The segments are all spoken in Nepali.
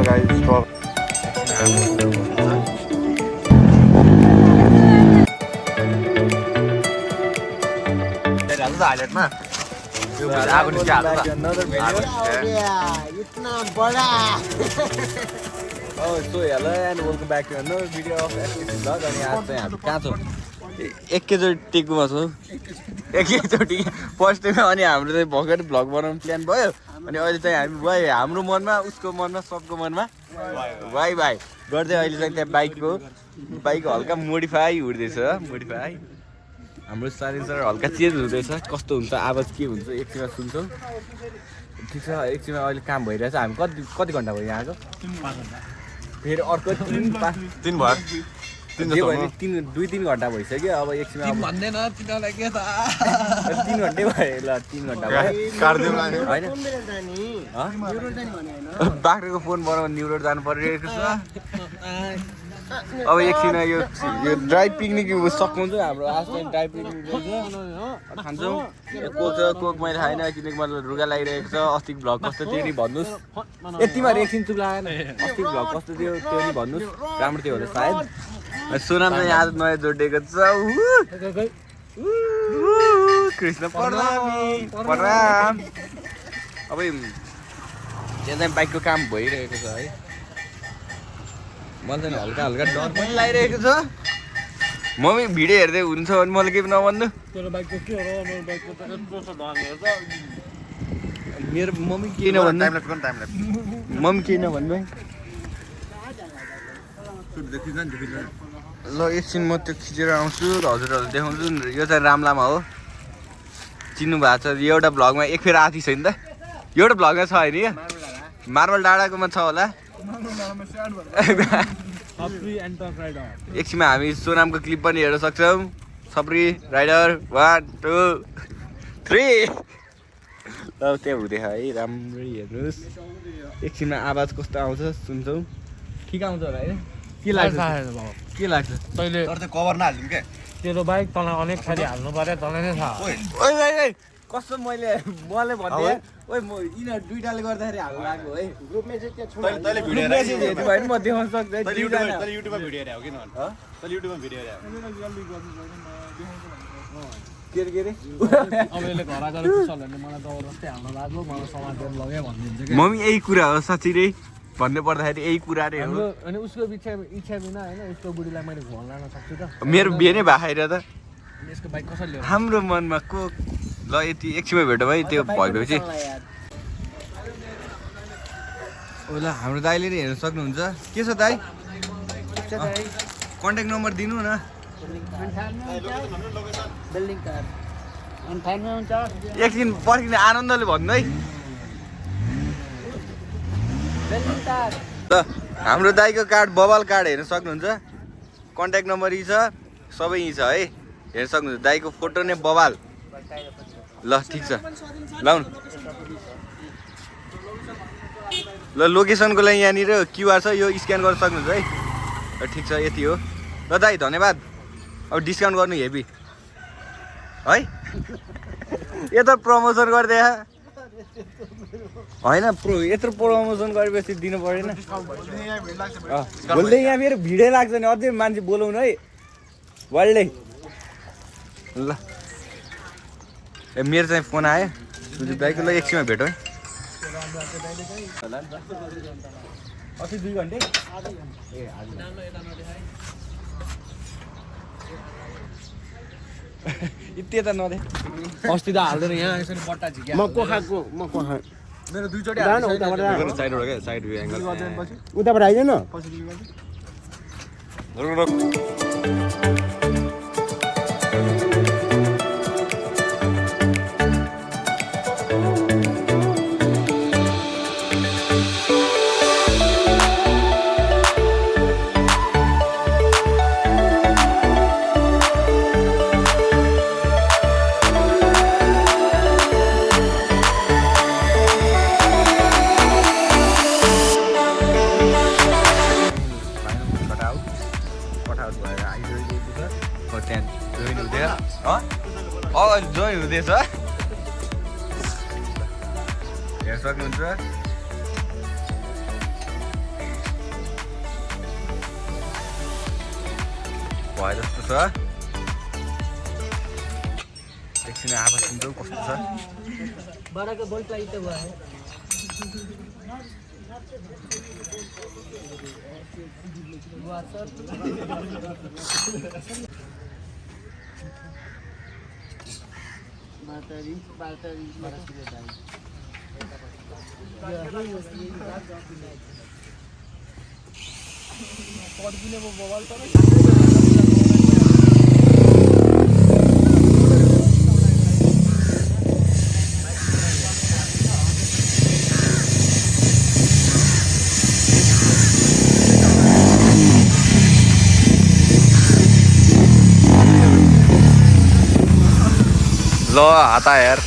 गाइस हालेटमा आगो निस्किहाल्छ इतना बडा so hello and welcome back to another video of SKC blog. अनि आज चाहिँ हामी कहाँ छौँ? एकैचोटि टेकुमा छौँ, एकैचोटि फर्स्ट टाइममा। अनि हाम्रो चाहिँ भर्खर भ्लग बनाउनु प्लान भयो। अनि अहिले चाहिँ हामी भयो हाम्रो मनमा, उसको मनमा, सबको मनमा भाइ भाइ गर्दै अहिले चाहिँ त्यहाँ बाइक हल्का मोडिफाई हुँदैछ। मोडिफाई हाम्रो साइलेन्सर हल्का चेन्ज हुँदैछ। कस्तो हुन्छ, आवाज के हुन्छ एकछिनमा सुन्छौँ। ठिक छ, एकछिनमा अहिले काम भइरहेछ। हामी कति घन्टा भयो यहाँ आएको? फेरि अर्को 3 भयो, 2-3 घन्टा भइसक्यो। अब एकछिनमा भन्दैन 3 घन्टै भयो। ल 3 घन्टा भयो होइन। बाख्राको फोन बनाउनु न्युरोड जानु परिरहेको छ। अब एकछिन यो ड्राई पिकनिक सकाउँछ हाम्रो। आज चाहिँ ड्राई पिकनिक खान्छौँ। कोक मैले खाएन किनकि मतलब रुगा लागिरहेको छ। अस्तिको भ्लग कस्तो थियो नि भन्नुहोस्। यतिमा एकछिन चुप लागेन। अस्तिको भ्लग कस्तो थियो त्यो नि भन्नुहोस्। राम्रो थियो होला सायद। सोनाम चाहिँ आज नयाँ जोडिएको छ। कृष्ण प्रणाम। अब यहाँ चाहिँ बाइकको काम भइरहेको छ है। मलाई चाहिँ हल्का हल्का डर पनि लागिरहेको छ। मम्मी भिडियो हेर्दै हुन्छ भने मलाई केही नभन्नु। मेरो मम्मी केही नभन्नु, मम्मी केही नभन्नु है। ल एकछिन म त्यो खिचेर आउँछु र हजुरहरूलाई देखाउँछु। यो चाहिँ रामलामा हो, चिन्नु भएको छ। एउटा भ्लगमा एक फेर आथी छ नि त, एउटा भ्लगमा छ होइन? मार्बल डाँडाकोमा छ होला। एकछिनमा हामी सोनामको क्लिप पनि हेर्न सक्छौँ। सप्री राइडर 1 2 3। ल त्यहाँ हुँदै है, राम्ररी हेर्नुहोस्। एकछिनमा आवाज कस्तो आउँछ सुन्छौँ। ठिक आउँछ होला होइन? के लाग्छ के लाग्छ तैँले? कभर नहाल्नु क्या तेरो बाइक तँलाई अनेक खाली हाल्नु पर्यो, तँलाई नै थाहा। कस्तो मलाई भन्दै ओइ म यिनीहरू दुइटाले गर्दाखेरि हाल्नु लाग्यो है। ग्रुप मेसेज त्यहाँ छोड, तैँले भिडियो मेसेज हेर्नु भयो भने म देखाउन सक्छु। तैँले युट्युबमा भिडियो हेरे हो किन भन्छ? तैँले युट्युबमा भिडियो हेरे के रे अब यसले घर आएर चल्यो मलाई जबरजस्ती हाल्नु लाग्यो। मलाई समातेर लग्यो भनिदिन्छ कि मम्मी यही कुरा हो साँच्ची रे भन्नु पर्दाखेरि यही कुरा रे हो। अनि उसको इच्छा बिना होइन उसको बुढीलाई मैले घर लान सक्छु त? मेरो बिहे नै भएन त। यसको बाइक कसरी ल्यायो? हाम्रो मनमा को ल यति एकछिनमा भेटौँ है। त्यो भएपछि ओला हाम्रो दाइले नै हेर्न सक्नुहुन्छ। के छ दाइ? कन्ट्याक्ट नम्बर दिनु न। एकछिन पर्खिने आनन्दले भन्नु है। ल हाम्रो दाइको कार्ड बबाल कार्ड हेर्न सक्नुहुन्छ। कन्ट्याक्ट नम्बर यी छ, सबै यी छ है, हेर्न सक्नुहुन्छ। दाइको फोटो नै बबाल। ल ठिक छ, लाउनु। ल लोकेसनको लागि यहाँनिर क्युआर छ, यो स्क्यान गर्न सक्नुहुन्छ है। ठिक छ, यति हो। ल दाइ धन्यवाद। अब डिस्काउन्ट गर्नु हेभी है। यत्रो प्रमोसन गरिदिए होइन, यत्रो प्रमोसन गरेपछि दिनु परेन। भोलि यहाँ मेरो भिडै लाग्छ नि, अझै मान्छे बोलाउनु है वर्ल्डै। ल मेरो चाहिँ फोन आयो सुजित दाइको। ल एकछिनमा भेटौँ है। 2 घन्टे यति त नदे अस्ति त हाल्दैन यहाँ यसरी बट्टा झिक्या। म कोखाको मेरो दुईचोटि साइड एंगल उताबाट आइदैन। जोइन हुँदैछ हेर्न सक्नुहुन्छ। भयो जस्तो छ एकछिन आवाज सुन्छौ कस्तो छ बाराको बोल्ट लागि त भयो ल हाता हेर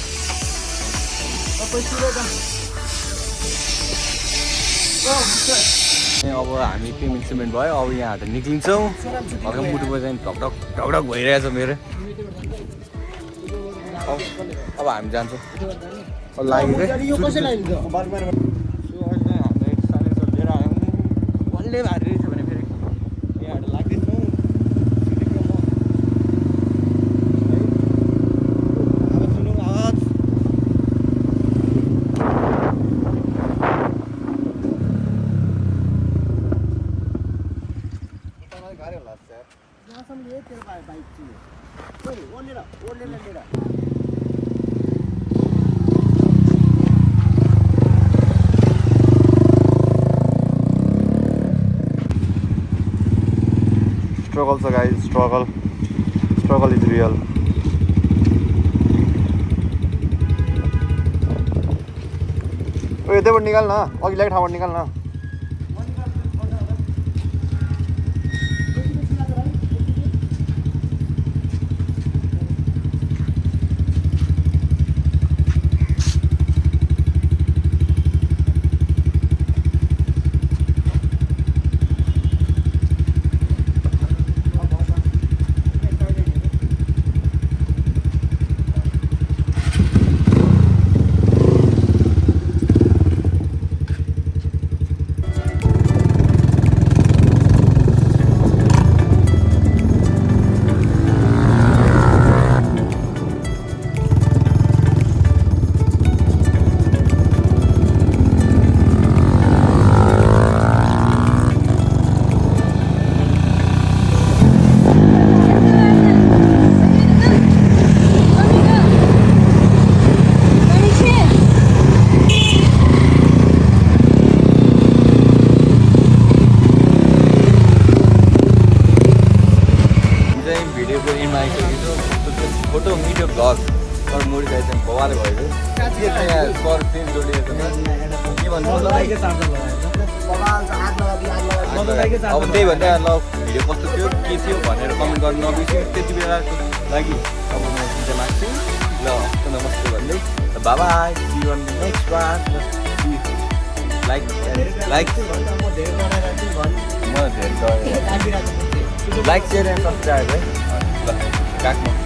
अब हामी पेमेन्ट भयो अब यहाँ निक्लिन्छौँ हल्का मुटुमा चाहिँ ढकढक ढकढक भइरहेछ मेरो अब हामी जान्छौँ लाग्यो कसले भारी रहेछ भने फेरि यहाँ लाग्दैछौँ Struggle, so guys, struggle is real. ओए यतैबाट निकाल न अघिल्लै ठाउँबाट निकाल न फोटो भिडियो भ्लग तर मोडिफाई चाहिँ भवाले भएको यहाँ सर चेन्ज जोडिएको छ के भन्नु अब त्यही भन्दा ल भिडियो कस्तो थियो के थियो भनेर कमेन्ट गर्नु नबिर्सिनु त्यति बेलाको लागि अब म चिन्ता माग्छु ल हस्त नमस्ते भन्दै bye bye see you on the next part like म धेरै लाइक सेयर एन्ड सब्सक्राइब है ल काट्नु